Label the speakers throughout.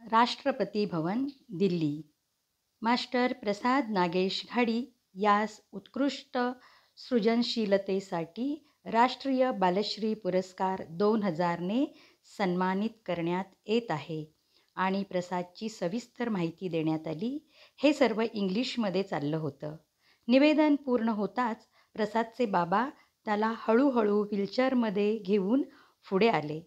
Speaker 1: राष्ट्रपती भवन, दिल्ली. मास्टर प्रसाद नागेश घाडी यास उत्कृष्ट सृजनशीलतेसाठी राष्ट्रीय बालश्री पुरस्कार 2000ने सन्मानित करण्यात येत आहे आणि प्रसादची सविस्तर माहिती देण्यात आली. हे सर्व इंग्लिशमध्ये चाललं होतं. निवेदन पूर्ण होताच प्रसादचे बाबा त्याला हळूहळू व्हीलचेअरमध्ये घेऊन पुढे आले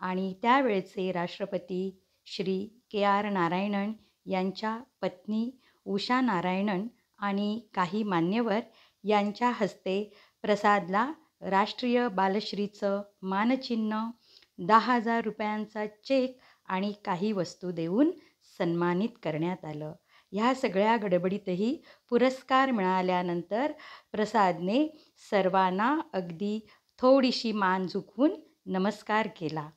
Speaker 1: आणि त्यावेळचे राष्ट्रपती श्री KR नारायणन यांच्या पत्नी उषा नारायणन आणि काही मान्यवर यांच्या हस्ते प्रसादला राष्ट्रीय बालश्रीचं मानचिन्ह, 10,000 रुपयांचा चेक आणि काही वस्तू देऊन सन्मानित करण्यात आलं. ह्या सगळ्या गडबडीतही पुरस्कार मिळाल्यानंतर प्रसादने सर्वांना अगदी थोडीशी मान झुकवून नमस्कार केला.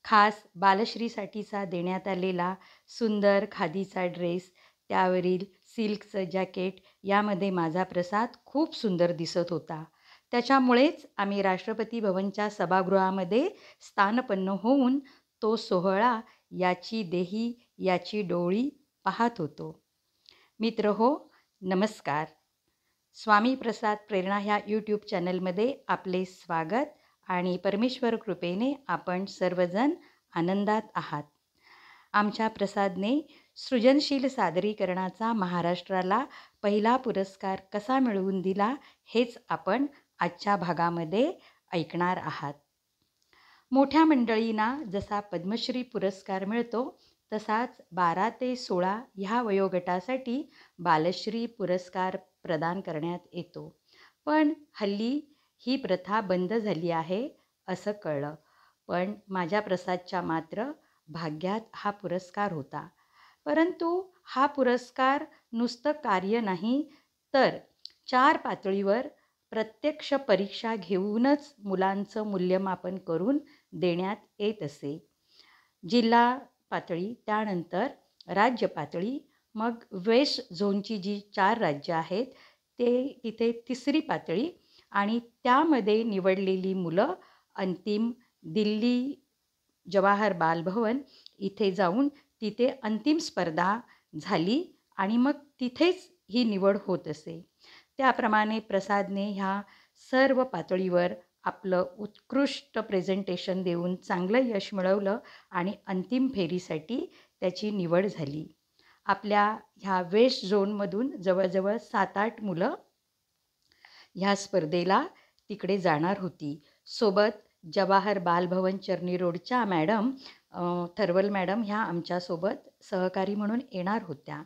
Speaker 1: खास बालश्रीसाठीचा देण्यात आलेला सुंदर खादीचा ड्रेस, त्यावरील सिल्कचं जॅकेट यामध्ये माझा प्रसाद खूप सुंदर दिसत होता. त्याच्यामुळेच आम्ही राष्ट्रपती भवनच्या सभागृहामध्ये स्थानपन्न होऊन तो सोहळा, याची देही याची डोळी पाहत होतो. मित्रहो, नमस्कार. स्वामी प्रसाद प्रेरणा ह्या यूट्यूब चॅनलमध्ये आपले स्वागत आणि परमेश्वर कृपेने आपण सर्वजण आनंदात आहात. आमच्या प्रसादने सृजनशील सादरीकरणाचा महाराष्ट्राला पहिला पुरस्कार कसा मिळवून दिला हेच आपण आजच्या भागामध्ये ऐकणार आहात. मोठ्या मंडळींना जसा पद्मश्री पुरस्कार मिळतो तसाच 12 ते 16 ह्या वयोगटासाठी बालश्री पुरस्कार प्रदान करण्यात येतो. पण हल्ली ही प्रथा बंद झाली आहे असं कळलं. पण माझ्या प्रसादच्या मात्र भाग्यात हा पुरस्कार होता. परंतु हा पुरस्कार नुसतं कार्य नाही तर 4 पातळीवर प्रत्यक्ष परीक्षा घेऊनच मुलांचं मूल्यमापन करून देण्यात येत असे. जिल्हा पातळी, त्यानंतर राज्य पातळी, मग वेस्ट झोनची जी 4 राज्य आहेत तिथे 3री पातळी आणि त्यामध्ये निवडलेली मुलं अंतिम दिल्ली जवाहर बालभवन इथे जाऊन तिथे अंतिम स्पर्धा झाली आणि मग तिथेच ही निवड होत असे. त्याप्रमाणे प्रसादने ह्या सर्व पातळीवर आपलं उत्कृष्ट प्रेझेंटेशन देऊन चांगलं यश मिळवलं आणि अंतिम फेरीसाठी त्याची निवड झाली. आपल्या ह्या वेस्ट झोनमधून जवळजवळ 7-8 मुलं ह्या स्पर्धेला तिकडे जाणार होती. सोबत जवाहर बालभवन चर्नी रोडच्या मॅडम थर्वल मॅडम ह्या आमच्यासोबत सहकारी म्हणून येणार होत्या.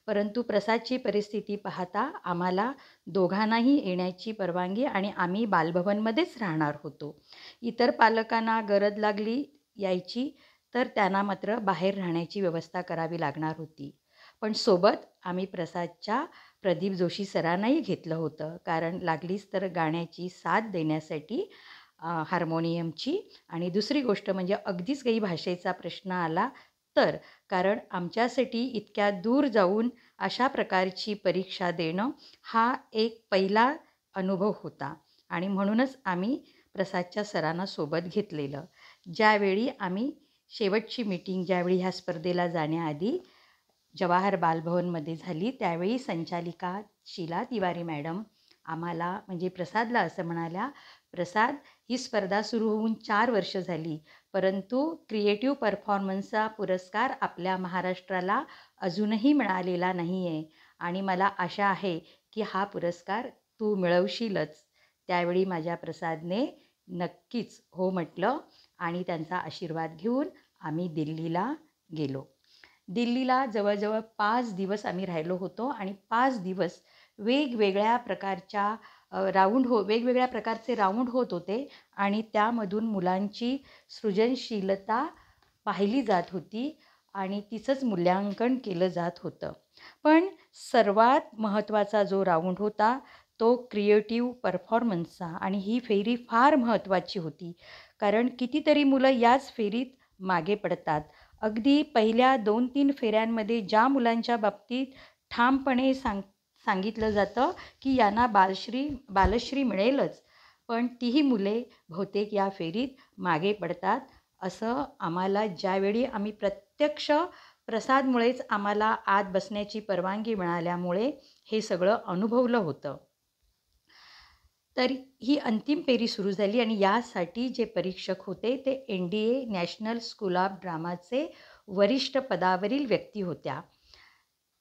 Speaker 1: परंतु प्रसादची परिस्थिती पाहता आम्हाला दोघांनाही येण्याची परवानगी आणि आम्ही बालभवनमध्येच राहणार होतो. इतर पालकांना गरज लागली यायची तर त्यांना मात्र बाहेर राहण्याची व्यवस्था करावी लागणार होती. पण सोबत आम्ही प्रसादच्या प्रदीप जोशी सरांनाही घेतलं होतं, कारण लागलीच तर गाण्याची साथ देण्यासाठी हार्मोनियमची. आणि दुसरी गोष्ट म्हणजे अगदीच काही भाषेचा प्रश्न आला तर, कारण आमच्यासाठी इतक्या दूर जाऊन अशा प्रकारची परीक्षा देणं हा एक पहिला अनुभव होता आणि म्हणूनच आम्ही प्रसादच्या सरांना सोबत घेतलेलं. ज्यावेळी आम्ही शेवटची मीटिंग ज्यावेळी ह्या स्पर्धेला जाण्याआधी जवाहर बालभवनमध्ये झाली त्यावेळी संचालिका शीला तिवारी मॅडम आम्हाला म्हणजे प्रसादला असं म्हणाल्या, प्रसाद, ही स्पर्धा सुरू होऊन 4 वर्ष झाली, परंतु क्रिएटिव्ह परफॉर्मन्सचा पुरस्कार आपल्या महाराष्ट्राला अजूनही मिळालेला नाही आहे आणि मला आशा आहे की हा पुरस्कार तू मिळवशीलच. त्यावेळी माझ्या प्रसादने नक्कीच हो म्हटलं आणि त्यांचा आशीर्वाद घेऊन आम्ही दिल्लीला गेलो. दिल्लीला जवळजवळ 5 दिवस आम्ही राहिलो होतो आणि 5 दिवस वेगवेगळ्या प्रकारच्या वेगवेगळ्या प्रकारचे राऊंड होत होते आणि त्यामधून मुलांची सृजनशीलता पाहिली जात होती आणि तिचंच मूल्यांकन केलं जात होतं. पण सर्वात महत्त्वाचा जो राऊंड होता तो क्रिएटिव्ह परफॉर्मन्सचा आणि ही फेरी फार महत्त्वाची होती, कारण कितीतरी मुलं याच फेरीत मागे पडतात. अगदी पहिल्या 2-3 फेऱ्यांमध्ये ज्या मुलांच्या बाबतीत ठामपणे सांगितलं जातं की यांना बालश्री मिळेलच, पण तीही मुले बहुतेक या फेरीत मागे पडतात. असं आम्हाला ज्यावेळी आम्ही प्रत्यक्ष प्रसादमुळेच आम्हाला आत बसण्याची परवानगी मिळाल्यामुळे हे सगळं अनुभवलं होतं. तर ही अंतिम फेरी सुरू झाली आणि यासाठी जे परीक्षक होते ते NDA नॅशनल स्कूल ऑफ ड्रामाचे वरिष्ठ पदावरील व्यक्ती होत्या.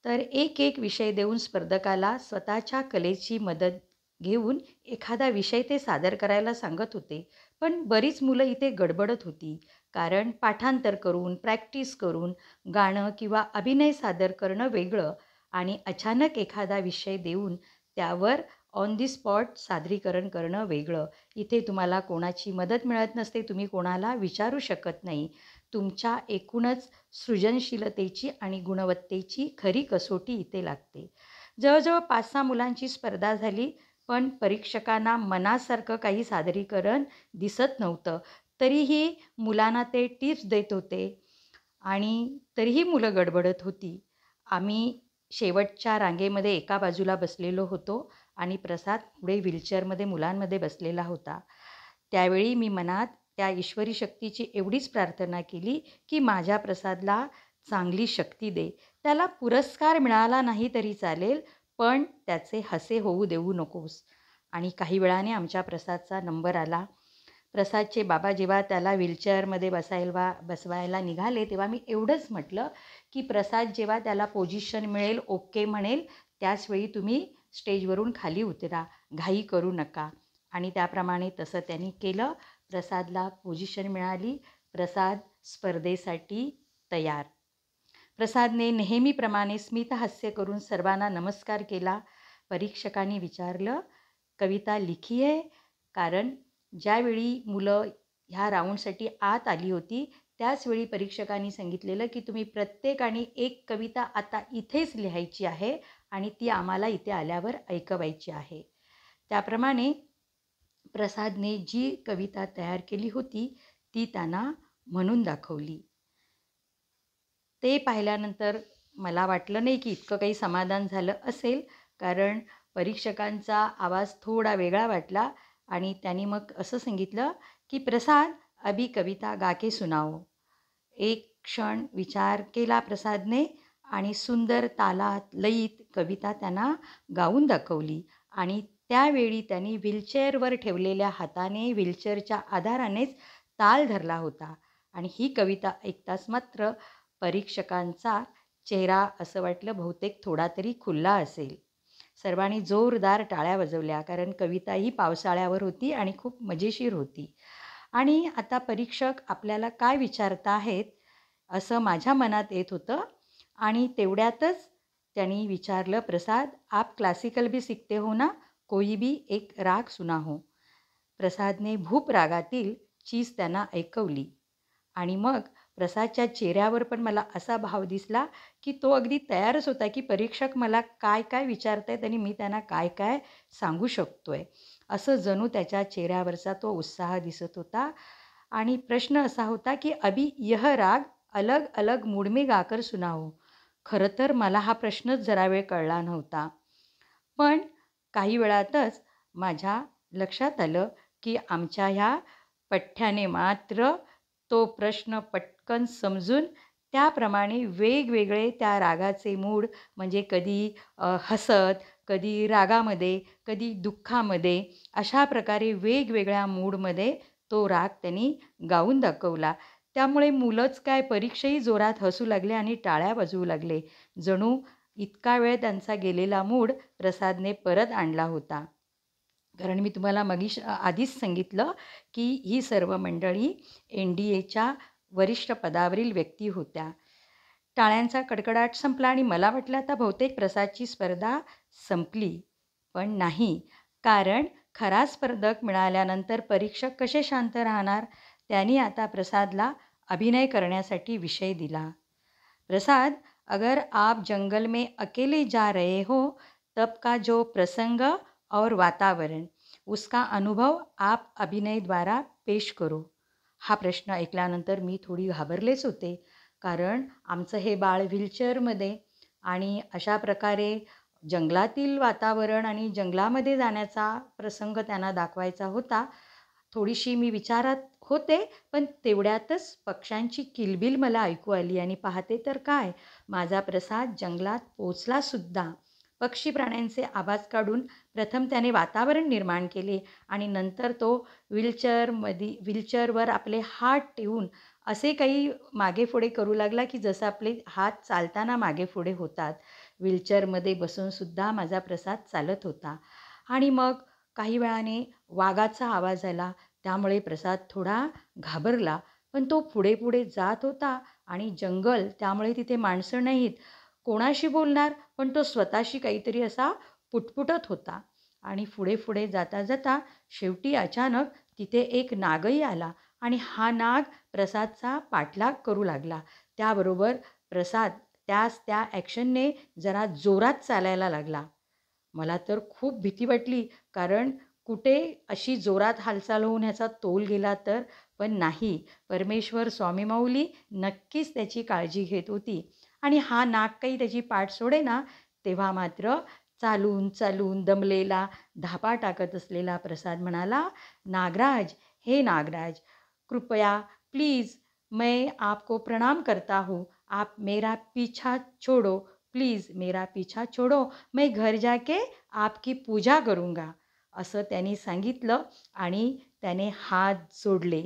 Speaker 1: तर एक विषय देऊन स्पर्धकाला स्वतःच्या कलेची मदत घेऊन एखादा विषय ते सादर करायला सांगत होते. पण बरीच मुलं इथे गडबडत होती. कारण पाठांतर करून, प्रॅक्टिस करून गाणं किंवा अभिनय सादर करणं वेगळं आणि अचानक एखादा विषय देऊन त्यावर ऑन दी स्पॉट सादरीकरण करणं वेगळं. इथे तुम्हाला कोणाची मदत मिळत नसते, तुम्ही कोणाला विचारू शकत नाही. तुमच्या एकूणच सृजनशीलतेची आणि गुणवत्तेची खरी कसोटी इथे लागते. जवळजवळ 5-6 मुलांची स्पर्धा झाली, पण परीक्षकांना मनासारखं काही सादरीकरण दिसत नव्हतं. तरीही मुलांना ते टिप्स देत होते आणि तरीही मुलं गडबडत होती. आम्ही शेवटच्या रांगेमध्ये एका बाजूला बसलेलो होतो आणि प्रसाद पुढे व्हीलचेअरमध्ये मुलांमध्ये बसलेला होता. त्यावेळी मी मनात त्या ईश्वरी शक्तीची एवढीच प्रार्थना केली की माझ्या प्रसादला चांगली शक्ती दे. त्याला पुरस्कार मिळाला नाही तरी चालेल, पण त्याचे हसे होऊ देऊ नकोस. आणि काही वेळाने आमच्या प्रसादचा नंबर आला. प्रसादचे बाबा जेव्हा त्याला व्हीलचेअरमध्ये बसवायला निघाले तेव्हा मी एवढंच म्हटलं की प्रसाद जेव्हा त्याला पोझिशन मिळेल, ओके म्हणेल, त्याचवेळी तुम्ही स्टेजवरून खाली उतरा, घाई करू नका. आणि त्याप्रमाणे तसं त्यांनी केलं. प्रसादला पोझिशन मिळाली. प्रसाद स्पर्धेसाठी तयार. प्रसादने नेहमीप्रमाणे स्मितहास्य करून सर्वांना नमस्कार केला. परीक्षकांनी विचारलं, कविता लिखी आहे? कारण ज्यावेळी मुलं ह्या राऊंडसाठी आत आली होती त्याचवेळी परीक्षकांनी सांगितलेलं की तुम्ही प्रत्येकाने एक कविता आता इथेच लिहायची आहे आणि ती आम्हाला इथे आल्यावर ऐकवायची आहे. त्याप्रमाणे प्रसादने जी कविता तयार केली होती ती त्यांना म्हणून दाखवली. ते पाहिल्यानंतर मला वाटलं नाही की इतकं काही समाधान झालं असेल, कारण परीक्षकांचा आवाज थोडा वेगळा वाटला आणि त्यांनी मग असं सांगितलं की प्रसाद, अभी कविता गा के सुनाओ. एक क्षण विचार केला प्रसादने आणि सुंदर तालात लयीत कविता त्यांना गाऊन दाखवली. आणि त्यावेळी त्यांनी व्हीलचेअरवर ठेवलेल्या हाताने व्हीलचेअरच्या आधारानेच ताल धरला होता. आणि ही कविता ऐकताच मात्र परीक्षकांचा चेहरा असं वाटलं बहुतेक थोडा तरी खुलला असेल. सर्वांनी जोरदार टाळ्या वाजवल्या, कारण कविता ही पावसाळ्यावर होती आणि खूप मजेशीर होती. आणि आता परीक्षक आपल्याला काय विचारत आहेत असं माझ्या मनात येत होतं. आणि तेवढ्यातच त्यांनी विचारलं, प्रसाद, आप क्लासिकल भी सीखते हो ना? कोई भी एक राग सुना हो. प्रसादने भूप रागातील चीज त्यांना ऐकवली. आणि मग प्रसादच्या चेहऱ्यावर पण मला असा भाव दिसला की तो अगदी तयारच होता की परीक्षक मला काय काय विचारत आहेत आणि मी त्यांना काय काय सांगू शकतोय, असं जणू त्याच्या चेहऱ्यावरचा तो उत्साह दिसत होता. आणि प्रश्न असा होता की अभी यह राग अलग अलग मूड में गाकर सुनाओ. खरं तर मला हा प्रश्नच जरा वेळ कळला नव्हता. पण काही वेळातच माझ्या लक्षात आलं की आमच्या ह्या पठ्याने मात्र तो प्रश्न पटकन समजून त्याप्रमाणे वेगवेगळे त्या रागाचे मूड, म्हणजे कधी हसत, कधी रागामध्ये, कधी दुःखामध्ये, अशा प्रकारे वेगवेगळ्या मूडमध्ये तो राग त्यांनी गाऊन दाखवला. त्यामुळे मुलंच काय, परीक्षेही जोरात हसू लागले आणि टाळ्या वाजवू लागले. जणू इतका वेळ त्यांचा गेलेला मूड प्रसादने परत आणला होता. कारण मी तुम्हाला आधीच सांगितलं की ही सर्व मंडळी NDAच्या वरिष्ठ पदावरील व्यक्ती होत्या. टाळ्यांचा कडकडाट संपला आणि मला वाटलं आता बहुतेक प्रसादची स्पर्धा संपली. पण नाही, कारण खरा स्पर्धक मिळाल्यानंतर परीक्षक कसे शांत राहणार. त्यांनी आता प्रसादला अभिनय करण्यासाठी विषय दिला. प्रसाद, अगर आप जंगल में अकेले जा रहे हो तब का जो प्रसंग और वातावरण, उसका अनुभव आप अभिनय द्वारा पेश करो. हा प्रश्न ऐकल्यानंतर मी थोडी घाबरलेच होते, कारण आमचं हे बाळ व्हीलचेअरमध्ये आणि अशा प्रकारे जंगलातील वातावरण आणि जंगलामध्ये जाण्याचा प्रसंग त्यांना दाखवायचा होता. थोडीशी मी विचारात होते, पण तेवढ्यातच पक्ष्यांची किलबिल मला ऐकू आली आणि पाहते तर काय, माझा प्रसाद जंगलात पोचलासुद्धा. पक्षी प्राण्यांचे आवाज काढून प्रथम त्याने वातावरण निर्माण केले आणि नंतर तो व्हीलचेअरवर आपले हात ठेवून असे काही मागेपुढे करू लागला, की जसं आपले हात चालताना मागेपुढे होतात. व्हीलचेअरमध्ये बसूनसुद्धा माझा प्रसाद चालत होता. आणि मग काही वेळाने वाघाचा आवाज आला. त्यामुळे प्रसाद थोडा घाबरला. पण तो पुढे पुढे जात होता आणि जंगल त्यामुळे तिथे माणसं नाहीत. कोणाशी बोलणार? पण तो स्वतःशी काहीतरी असा पुटपुटत होता. आणि पुढे पुढे जाता जाता शेवटी अचानक तिथे एक नागही आला आणि हा नाग प्रसादचा पाठलाग करू लागला. त्याबरोबर प्रसाद त्या ॲक्शनने जरा जोरात चालायला लागला. मला तर खूप भीती वाटली, कारण कुठे अशी जोरात हालचाल होऊन ह्याचा तोल गेला तर. पण नाही, परमेश्वर स्वामी माऊली नक्कीच त्याची काळजी घेत होती आणि हा नाग काही त्याची पाठ सोडेना. तेव्हा मात्र चालून चालून दमलेला, धापा टाकत असलेला प्रसाद म्हणाला, नागराज, हे नागराज, कृपया प्लीज़, मैं आपको प्रणाम करता हूँ, आप मेरा पीछा छोड़ो, प्लीज़ मेरा पीछा छोड़ो, मैं घर जाके आपकी पूजा करूँगा, असं त्यांनी सांगितलं आणि त्याने हात जोडले.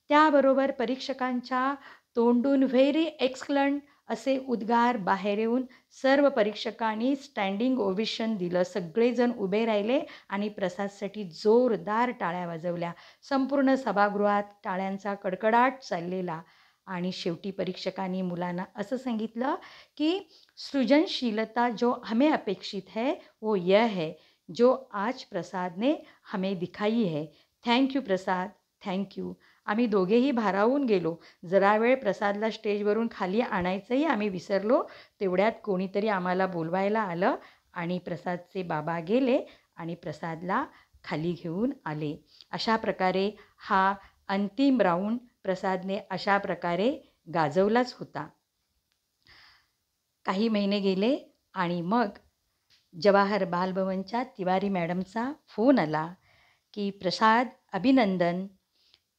Speaker 1: त्याबरोबर परीक्षकांच्या तोंडून व्हेरी एक्सलंट असे उद्गार बाहेर येऊन सर्व परीक्षकांनी स्टँडिंग ओवेशन दिलं. सगळेजण उभे राहिले आणि प्रसादसाठी जोरदार टाळ्या वाजवल्या. संपूर्ण सभागृहात टाळ्यांचा कडकडाट चाललेला. आणि शेवटी परीक्षकांनी मुलांना असं सांगितलं, की सृजनशीलता जो हमें अपेक्षित है वो यह है जो आज प्रसाद ने हमें दिखाई है. Thank you Prasad, thank you. आम्ही दोघेही भारावून गेलो. जरा वेळ प्रसादला स्टेजवरून खाली आणायचंही आम्ही विसरलो. तेवढ्यात कोणीतरी आम्हाला बोलवायला आलं आणि प्रसादचे बाबा गेले आणि प्रसादला खाली घेऊन आले. अशा प्रकारे हा अंतिम राऊंड प्रसादने अशा प्रकारे गाजवलाच होता. काही महिने गेले आणि मग जवाहर बालभवनच्या तिवारी मॅडमचा फोन आला, की प्रसाद अभिनंदन,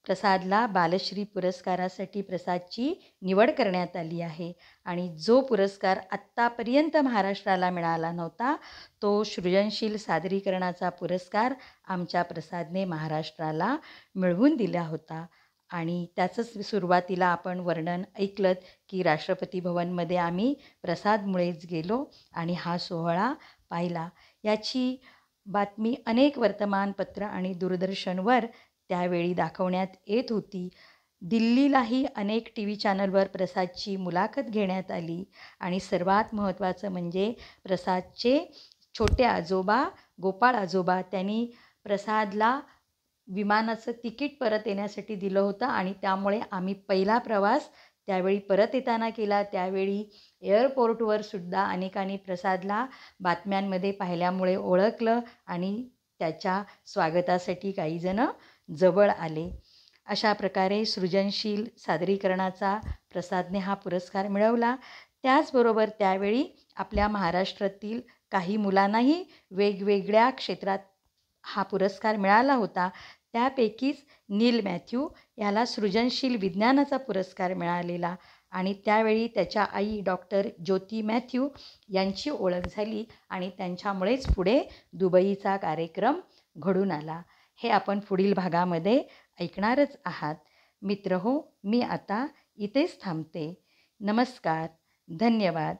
Speaker 1: प्रसादला बालश्री पुरस्कारासाठी प्रसादची निवड करण्यात आली आहे आणि जो पुरस्कार आत्तापर्यंत महाराष्ट्राला मिळाला नव्हता, तो सृजनशील सादरीकरणाचा पुरस्कार आमच्या प्रसादने महाराष्ट्राला मिळवून दिला होता. आणि त्याचंच सुरुवातीला आपण वर्णन ऐकलंत, की राष्ट्रपती भवनमध्ये आम्ही प्रसादमुळेच गेलो आणि हा सोहळा पाहिला. याची बातमी अनेक वर्तमानपत्र आणि दूरदर्शनवर त्यावेळी दाखवण्यात येत होती. दिल्लीलाही अनेक TV चॅनलवर प्रसादची मुलाखत घेण्यात आली आणि सर्वात महत्त्वाचं म्हणजे प्रसादचे छोटे आजोबा, गोपाळ आजोबा, त्यांनी प्रसादला विमानाचं तिकीट परत येण्यासाठी दिलं होतं आणि त्यामुळे आम्ही पहिला प्रवास त्यावेळी परत येताना केला. त्यावेळी एअरपोर्टवर सुद्धा अनेकांनी प्रसादला बातम्यांमध्ये पाहिल्यामुळे ओळखलं आणि त्याच्या स्वागतासाठी काहीजणं जवळ आले. अशा प्रकारे सृजनशील सादरीकरणाचा प्रसादने हा पुरस्कार मिळवला. त्याचबरोबर त्यावेळी आपल्या महाराष्ट्रातील काही मुलांनाही वेगवेगळ्या क्षेत्रात हा पुरस्कार मिळाला होता. त्यापैकीच नील मॅथ्यू याला सृजनशील विज्ञानाचा पुरस्कार मिळालेला आणि त्यावेळी त्याच्या आई डॉक्टर ज्योती मॅथ्यू यांची ओळख झाली आणि त्यांच्यामुळेच पुढे दुबईचा कार्यक्रम घडून आला. हे आपण पुढील भागामध्ये ऐकणारच आहात. मित्रहो, मी आता इथेच थांबते. नमस्कार, धन्यवाद.